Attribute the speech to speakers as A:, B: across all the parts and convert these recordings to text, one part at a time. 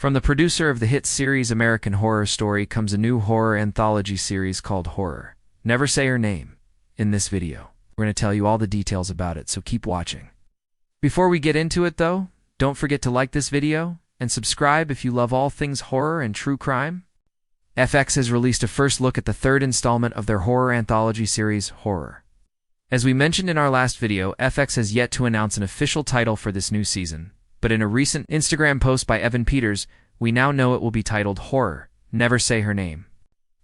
A: From the producer of the hit series American Horror Story comes a new horror anthology series called Horror. Never Say Her Name. In this video, we're going to tell you all the details about it, so keep watching. Before we get into it though, don't forget to like this video and subscribe if you love all things horror and true crime. FX has released a first look at the third installment of their horror anthology series, Horror. As we mentioned in our last video, FX has yet to announce an official title for this new season, but in a recent Instagram post by Evan Peters, we now know it will be titled Horror, Never Say Her Name.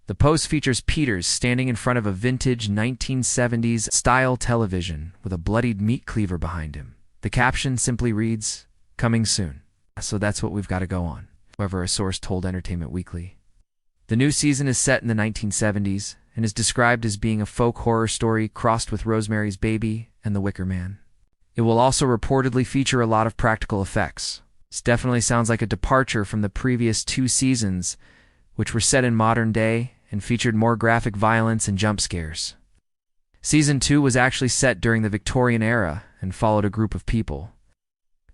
A: The post features Peters standing in front of a vintage 1970s style television with a bloodied meat cleaver behind him. The caption simply reads, "Coming soon." So that's what we've got to go on, however a source told Entertainment Weekly. The new season is set in the 1970s and is described as being a folk horror story crossed with Rosemary's Baby and The Wicker Man. It will also reportedly feature a lot of practical effects. This definitely sounds like a departure from the previous two seasons, which were set in modern day and featured more graphic violence and jump scares. Season 2 was actually set during the Victorian era and followed a group of people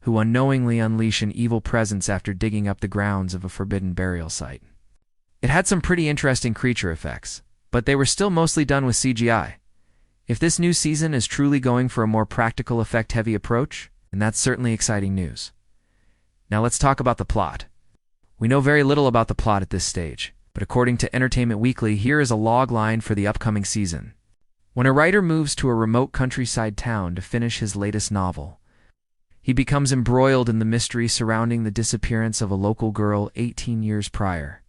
A: who unknowingly unleash an evil presence after digging up the grounds of a forbidden burial site. It had some pretty interesting creature effects, but they were still mostly done with CGI. If this new season is truly going for a more practical effect-heavy approach, then that's certainly exciting news. Now let's talk about the plot. We know very little about the plot at this stage, but according to Entertainment Weekly, here is a log line for the upcoming season. When a writer moves to a remote countryside town to finish his latest novel, he becomes embroiled in the mystery surrounding the disappearance of a local girl 18 years prior.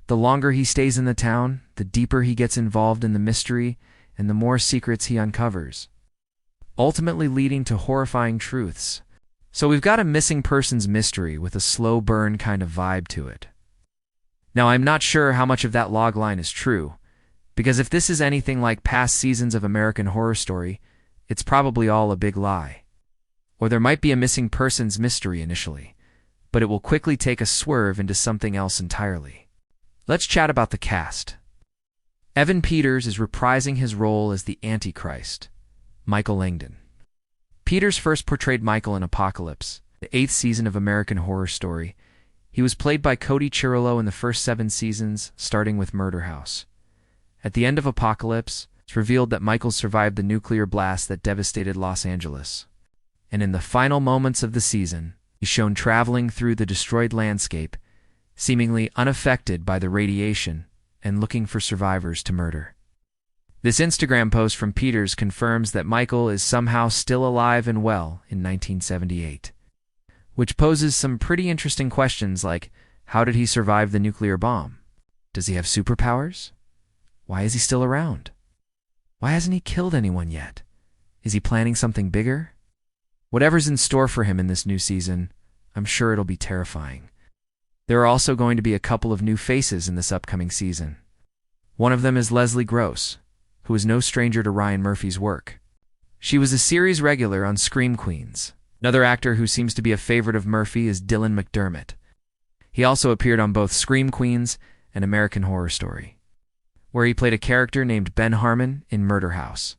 A: The longer he stays in the town, the deeper he gets involved in the mystery and the more secrets he uncovers, ultimately leading to horrifying truths. So we've got a missing persons mystery with a slow burn kind of vibe to it. Now I'm not sure how much of that log line is true, because if this is anything like past seasons of American Horror Story, it's probably all a big lie. Or there might be a missing persons mystery initially, but it will quickly take a swerve into something else entirely. Let's chat about the cast. Evan Peters is reprising his role as the Antichrist, Michael Langdon. Peters first portrayed Michael in Apocalypse, the 8th season of American Horror Story. He was played by Cody Cirillo in the first 7 seasons, starting with Murder House. At the end of Apocalypse, it's revealed that Michael survived the nuclear blast that devastated Los Angeles. And in the final moments of the season, he's shown traveling through the destroyed landscape, seemingly unaffected by the radiation, and looking for survivors to murder. This Instagram post from Peters confirms that Michael is somehow still alive and well in 1978, which poses some pretty interesting questions like, how did he survive the nuclear bomb? Does he have superpowers? Why is he still around? Why hasn't he killed anyone yet? Is he planning something bigger? Whatever's in store for him in this new season, I'm sure it'll be terrifying. There are also going to be a couple of new faces in this upcoming season. One of them is Leslie Gross, who is no stranger to Ryan Murphy's work. She was a series regular on Scream Queens. Another actor who seems to be a favorite of Murphy is Dylan McDermott. He also appeared on both Scream Queens and American Horror Story, where he played a character named Ben Harmon in Murder House.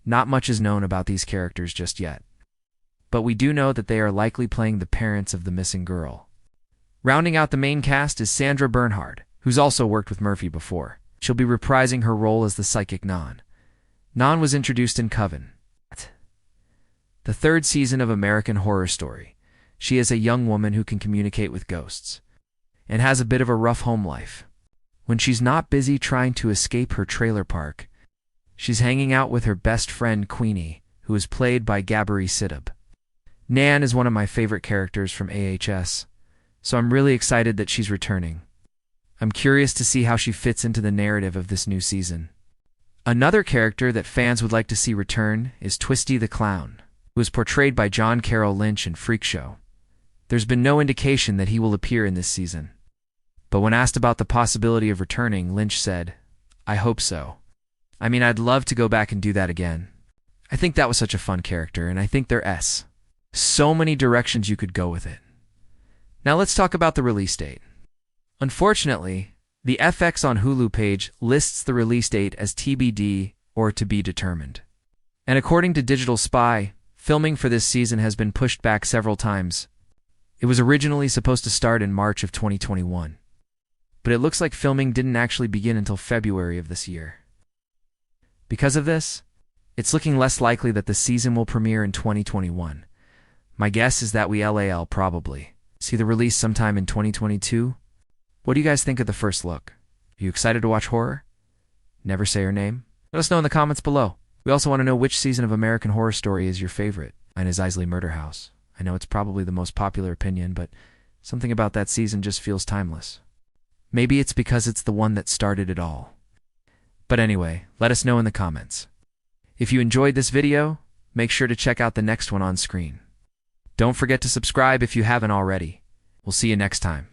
A: Not much is known about these characters just yet, but we do know that they are likely playing the parents of the missing girl. Rounding out the main cast is Sandra Bernhard, who's also worked with Murphy before. She'll be reprising her role as the psychic Non. Non was introduced in Coven, the 3rd season of American Horror Story. She is a young woman who can communicate with ghosts, and has a bit of a rough home life. When she's not busy trying to escape her trailer park, she's hanging out with her best friend Queenie, who is played by Gabri Sidibe. Nan is one of my favorite characters from AHS, so I'm really excited that she's returning. I'm curious to see how she fits into the narrative of this new season. Another character that fans would like to see return is Twisty the Clown, who was portrayed by John Carroll Lynch in Freak Show. There's been no indication that he will appear in this season, but when asked about the possibility of returning, Lynch said, "I hope so. I mean, I'd love to go back and do that again. I think that was such a fun character, and I think there's so many directions you could go with it." Now let's talk about the release date. Unfortunately, the FX on Hulu page lists the release date as TBD or to be determined. And according to Digital Spy, filming for this season has been pushed back several times. It was originally supposed to start in March of 2021, but it looks like filming didn't actually begin until February of this year. Because of this, it's looking less likely that the season will premiere in 2021. My guess is that we'll probably see the release sometime in 2022. What do you guys think of the first look? Are you excited to watch horror? Never say her name? Let us know in the comments below. We also want to know which season of American Horror Story is your favorite. Mine is Isley Murder House. I know it's probably the most popular opinion, but something about that season just feels timeless. Maybe it's because it's the one that started it all. But anyway, let us know in the comments. If you enjoyed this video, make sure to check out the next one on screen. Don't forget to subscribe if you haven't already. We'll see you next time.